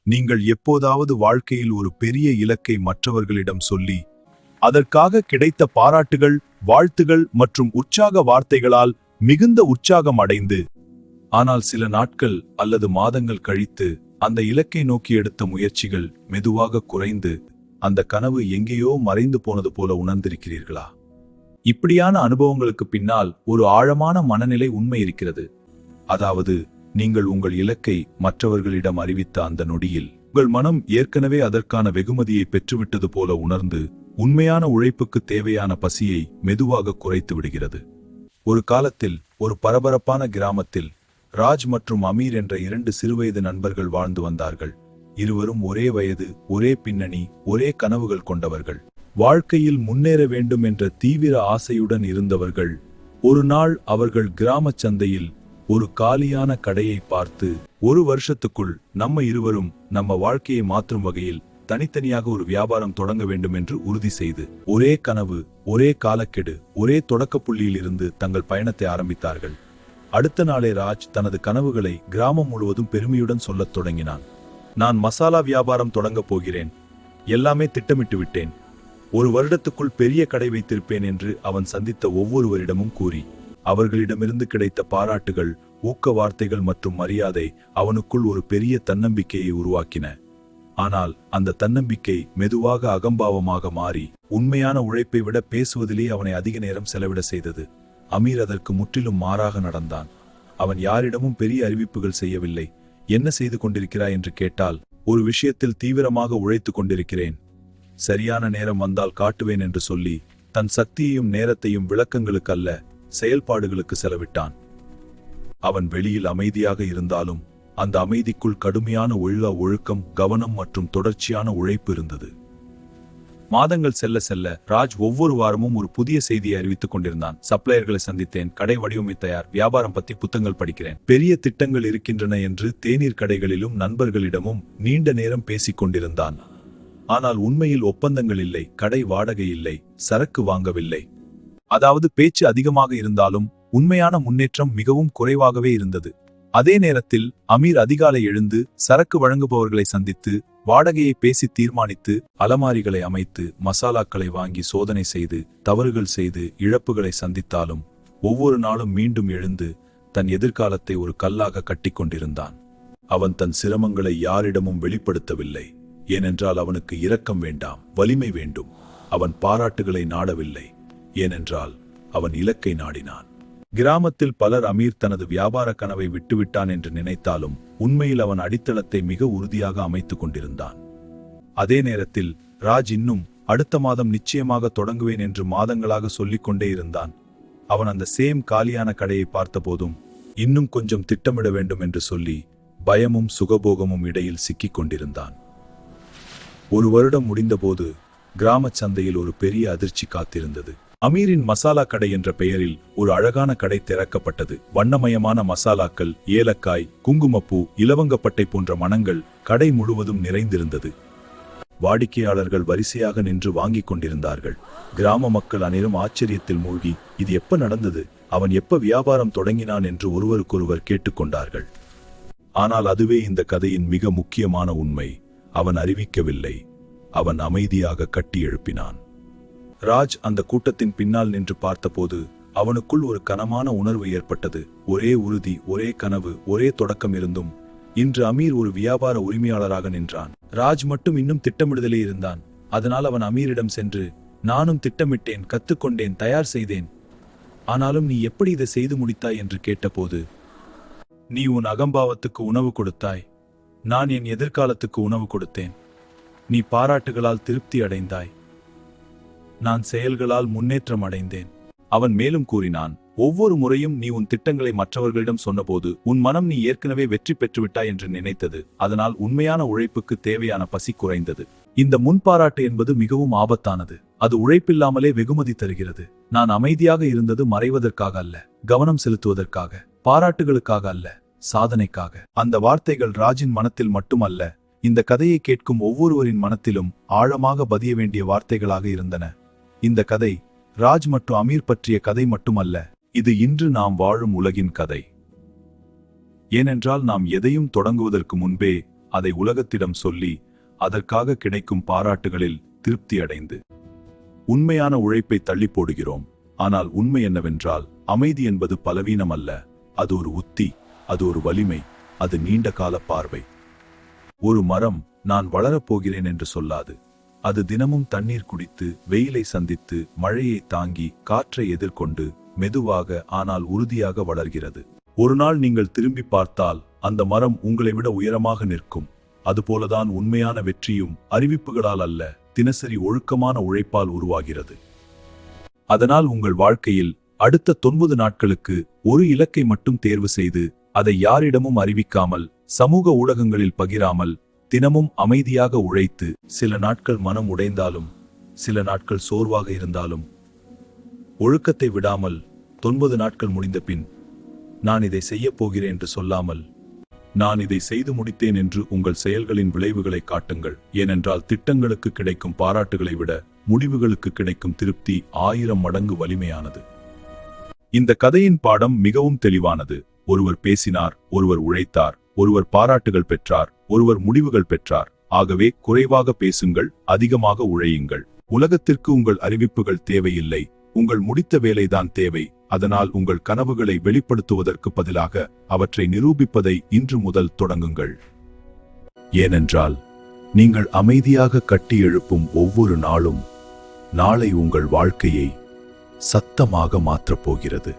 நீங்கள் எப்போதாவது வாழ்க்கையில் ஒரு பெரிய இலக்கை மற்றவர்களிடம் சொல்லி அதற்காக கிடைத்த பாராட்டுகள், வாழ்த்துகள் மற்றும் உற்சாக வார்த்தைகளால் மிகுந்த உற்சாகம் அடைந்து, ஆனால் சில நாட்கள் அல்லது மாதங்கள் கழித்து அந்த இலக்கை நோக்கி எடுத்த முயற்சிகள் மெதுவாக குறைந்து அந்த கனவு எங்கேயோ மறைந்து போனது போல உணர்ந்திருக்கிறீர்களா? இப்படியான அனுபவங்களுக்கு பின்னால் ஒரு ஆழமான மனநிலை உண்மை இருக்கிறது. அதாவது, நீங்கள் உங்கள் இலக்கை மற்றவர்களிடம் அறிவித்த அந்த நொடியில் உங்கள் மனம் ஏற்கனவே அதற்கான வெகுமதியை பெற்றுவிட்டது போல உணர்ந்து உண்மையான உழைப்புக்கு தேவையான பசியை மெதுவாக குறைத்து விடுகிறது. ஒரு காலத்தில் ஒரு பரபரப்பான கிராமத்தில் ராஜ் மற்றும் அமீர் என்ற 2 சிறுவயது நண்பர்கள் வாழ்ந்து வந்தார்கள். இருவரும் ஒரே வயது, ஒரே பின்னணி, ஒரே கனவுகள் கொண்டவர்கள். வாழ்க்கையில் முன்னேற வேண்டும் என்ற தீவிர ஆசையுடன் இருந்தவர்கள். ஒரு நாள் அவர்கள் கிராமச் சந்தையில் ஒரு காலியான கடையை பார்த்து, ஒரு வருஷத்துக்குள் நம்ம இருவரும் நம்ம வாழ்க்கையை மாற்றும் வகையில் தனித்தனியாக ஒரு வியாபாரம் தொடங்க வேண்டும் என்று உறுதி செய்து, ஒரே கனவு, ஒரே காலக்கெடு, ஒரே தொடக்க புள்ளியில் இருந்து தங்கள் பயணத்தை ஆரம்பித்தார்கள். அடுத்த நாளே ராஜ் தனது கனவுகளை கிராமம் முழுவதும் பெருமையுடன் சொல்லத் தொடங்கினான். நான் மசாலா வியாபாரம் தொடங்கப் போகிறேன். எல்லாமே திட்டமிட்டு விட்டேன். ஒரு வருடத்துக்குள் பெரிய கடை வைத்திருப்பேன் என்று அவன் சந்தித்த ஒவ்வொருவரிடமும் கூறி, அவர்களிடமிருந்து கிடைத்த பாராட்டுகள், ஊக்க வார்த்தைகள் மற்றும் மரியாதை அவனுக்குள் ஒரு பெரிய தன்னம்பிக்கையை உருவாக்கின. ஆனால் அந்த தன்னம்பிக்கை மெதுவாக அகம்பாவமாக மாறி உண்மையான உழைப்பை விட பேசுவதிலே அவனை அதிக நேரம் செலவிட செய்தது. அமீர் அதற்கு முற்றிலும் மாறாக நடந்தான். அவன் யாரிடமும் பெரிய அறிவிப்புகள் செய்யவில்லை. என்ன செய்து கொண்டிருக்கிறாய் என்று கேட்டால், ஒரு விஷயத்தில் தீவிரமாக உழைத்து கொண்டிருக்கிறேன், சரியான நேரம் வந்தால் காட்டுவேன் என்று சொல்லி தன் சக்தியையும் நேரத்தையும் விளக்கங்களுக்கு அல்ல, செயல்பாடுகளுக்கு செலவிட்டான். அவன் வெளியில் அமைதியாக இருந்தாலும் அந்த அமைதிக்குள் கடுமையான ஒழுக்கம், கவனம் மற்றும் தொடர்ச்சியான உழைப்பு இருந்தது. மாதங்கள் செல்ல செல்ல ராஜ் ஒவ்வொரு வாரமும் ஒரு புதிய செய்தியை அறிவித்துக் கொண்டிருந்தான். சப்ளையர்களை சந்தித்தேன், கடை வடிவமைப்பு தயார், வியாபாரம் பத்தி புத்தகங்கள் படிக்கிறேன், பெரிய திட்டங்கள் இருக்கின்றன என்று தேநீர் கடைகளிலும் நண்பர்களிடமும் நீண்ட நேரம் பேசிக் கொண்டிருந்தான். ஆனால் உண்மையில் ஒப்பந்தங்கள் இல்லை, கடை வாடகை இல்லை, சரக்கு வாங்கவில்லை. அதாவது பேச்சு அதிகமாக இருந்தாலும் உண்மையான முன்னேற்றம் மிகவும் குறைவாகவே இருந்தது. அதே நேரத்தில் அமீர் அதிகாலை எழுந்து சரக்கு வழங்குபவர்களை சந்தித்து வாடகையை பேசி தீர்மானித்து அலமாரிகளை அமைத்து மசாலாக்களை வாங்கி சோதனை செய்து தவறுகள் செய்து இழப்புகளை சந்தித்தாலும் ஒவ்வொரு நாளும் மீண்டும் எழுந்து தன் எதிர்காலத்தை ஒரு கல்லாக கட்டிக்கொண்டிருந்தான். அவன் தன் சிரமங்களை யாரிடமும் வெளிப்படுத்தவில்லை. ஏனென்றால் அவனுக்கு இரக்கம் வேண்டாம், வலிமை வேண்டும். அவன் பாராட்டுகளை நாடவில்லை. ஏனென்றால் அவன் இலக்கை நாடினான். கிராமத்தில் பலர் அமீர் தனது வியாபார கனவை விட்டுவிட்டான் என்று நினைத்தாலும் உண்மையில் அவன் அடித்தளத்தை மிக உறுதியாக அமைத்துக் கொண்டிருந்தான். அதே நேரத்தில் ராஜ் இன்னும் அடுத்த மாதம் நிச்சயமாக தொடங்குவேன் என்று மாதங்களாக சொல்லிக்கொண்டே இருந்தான். அவன் அந்த காலியான கடையை பார்த்தபோதும் இன்னும் கொஞ்சம் திட்டமிட வேண்டும் என்று சொல்லி பயமும் சுகபோகமும் இடையில் சிக்கிக் கொண்டிருந்தான். ஒரு வருடம் முடிந்தபோது கிராமச் சந்தையில் ஒரு பெரிய அதிர்ச்சி காத்திருந்தது. அமீரின் மசாலா கடை என்ற பெயரில் ஒரு அழகான கடை திறக்கப்பட்டது. வண்ணமயமான மசாலாக்கள், ஏலக்காய், குங்குமப்பூ, இலவங்கப்பட்டை போன்ற மணங்கள் கடை முழுவதும் நிறைந்திருந்தது. வாடிக்கையாளர்கள் வரிசையாக நின்று வாங்கிக் கொண்டிருந்தார்கள். கிராம மக்கள் அனைவரும் ஆச்சரியத்தில் மூழ்கி, இது எப்ப நடந்தது, அவன் எப்ப வியாபாரம் தொடங்கினான் என்று ஒருவருக்கொருவர் கேட்டுக்கொண்டார்கள். ஆனால் அதுவே இந்த கதையின் மிக முக்கியமான உண்மை. அவன் அறிவிக்கவில்லை, அவன் அமைதியாக கட்டி எழுப்பினான். ராஜ் அந்த கூட்டத்தின் பின்னால் நின்று பார்த்தபோது அவனுக்குள் ஒரு கனமான உணர்வு ஏற்பட்டது. ஒரே உறுதி, ஒரே கனவு, ஒரே தொடக்கம் இருந்தும் இன்று அமீர் ஒரு வியாபார உரிமையாளராக நின்றான். ராஜ் மட்டும் இன்னும் திட்டமிடுதலே இருந்தான். அதனால் அவன் அமீரிடம் சென்று, நானும் திட்டமிட்டேன், கத்துக்கொண்டேன், தயார் செய்தேன். ஆனாலும் நீ எப்படி இதை செய்து முடித்தாய் என்று கேட்டபோது, நீ உன் அகம்பாவத்துக்கு உணவு கொடுத்தாய், நான் என் எதிர்காலத்துக்கு உணவு கொடுத்தேன். நீ பாராட்டுகளால் திருப்தி அடைந்தாய், நான் செயல்களால் முன்னேற்றம் அடைந்தேன். அவன் மேலும் கூறினான், ஒவ்வொரு முறையும் நீ உன் திட்டங்களை மற்றவர்களிடம் சொன்னபோது உன் மனம் நீ ஏற்கனவே வெற்றி பெற்றுவிட்டாய் என்று நினைத்தது. அதனால் உண்மையான உழைப்புக்கு தேவையான பசி குறைந்தது. இந்த முன்பாராட்டு என்பது மிகவும் ஆபத்தானது. அது உழைப்பில்லாமலே வெகுமதி தருகிறது. நான் அமைதியாக இருந்தது மறைவதற்காக அல்ல, கவனம் செலுத்துவதற்காக, பாராட்டுகளுக்காக அல்ல, சாதனைக்காக. அந்த வார்த்தைகள் ராஜின் மனத்தில் மட்டுமல்ல, இந்த கதையை கேட்கும் ஒவ்வொருவரின் மனத்திலும் ஆழமாக பதிய வேண்டிய வார்த்தைகளாக இருந்தன. இந்த கதை ராஜ் மற்றும் அமீர் பற்றிய கதை மட்டுமல்ல, இது இன்று நாம் வாழும் உலகின் கதை. ஏனென்றால் நாம் எதையும் தொடங்குவதற்கு முன்பே அதை உலகத்திடம் சொல்லி அதற்காக கிடைக்கும் பாராட்டுகளில் திருப்தி அடைந்து உண்மையான உழைப்பை தள்ளி போடுகிறோம். ஆனால் உண்மை என்னவென்றால், அமைதி என்பது பலவீனம் அல்ல, அது ஒரு உத்தி, அது ஒரு வலிமை, அது நீண்ட கால பார்வை. ஒரு மரம் நான் வளரப்போகிறேன் என்று சொல்லாது. அது தினமும் தண்ணீர் குடித்து, வெயிலை சந்தித்து, மழையை தாங்கி, காற்றை எதிர்கொண்டு மெதுவாக ஆனால் உறுதியாக வளர்கிறது. ஒரு நாள் நீங்கள் திரும்பி பார்த்தால் அந்த மரம் உங்களை விட உயரமாக நிற்கும். அதுபோலதான் உண்மையான வெற்றியும் அறிவிப்புகளால் அல்ல, தினசரி ஒழுக்கமான உழைப்பால் உருவாகிறது. அதனால் உங்கள் வாழ்க்கையில் அடுத்த 90 நாட்களுக்கு ஒரு இலக்கை மட்டும் தேர்வு செய்து அதை யாரிடமும் அறிவிக்காமல், சமூக ஊடகங்களில் பகிராமல், தினமும் அமைதியாக உழைத்து, சில நாட்கள் மனம் உடைந்தாலும், சில நாட்கள் சோர்வாக இருந்தாலும், ஒழுக்கத்தை விடாமல் 90 நாட்கள் முடிந்த பின் நான் இதை செய்யப் போகிறேன் என்று சொல்லாமல், நான் இதை செய்து முடித்தேன் என்று உங்கள் செயல்களின் விளைவுகளை காட்டுங்கள். ஏனென்றால் திட்டங்களுக்கு கிடைக்கும் பாராட்டுகளை விட முடிவுகளுக்கு கிடைக்கும் திருப்தி 1000 மடங்கு வலிமையானது. இந்த கதையின் பாடம் மிகவும் தெளிவானது. ஒருவர் பேசினார், ஒருவர் உழைத்தார், ஒருவர் பாராட்டுகள் பெற்றார், ஒருவர் முடிவுகள் பெற்றார். ஆகவே குறைவாக பேசுங்கள், அதிகமாக உழையுங்கள். உலகத்திற்கு உங்கள் அறிவிப்புகள் தேவையில்லை, உங்கள் முடித்த வேலைதான் தேவை. அதனால் உங்கள் கனவுகளை வெளிப்படுத்துவதற்கு பதிலாக அவற்றை நிரூபிப்பதை இன்று முதல் தொடங்குங்கள். ஏனென்றால் நீங்கள் அமைதியாக கட்டி எழுப்பும் ஒவ்வொரு நாளும் நாளை உங்கள் வாழ்க்கையை சத்தமாக மாற்றப் போகிறது.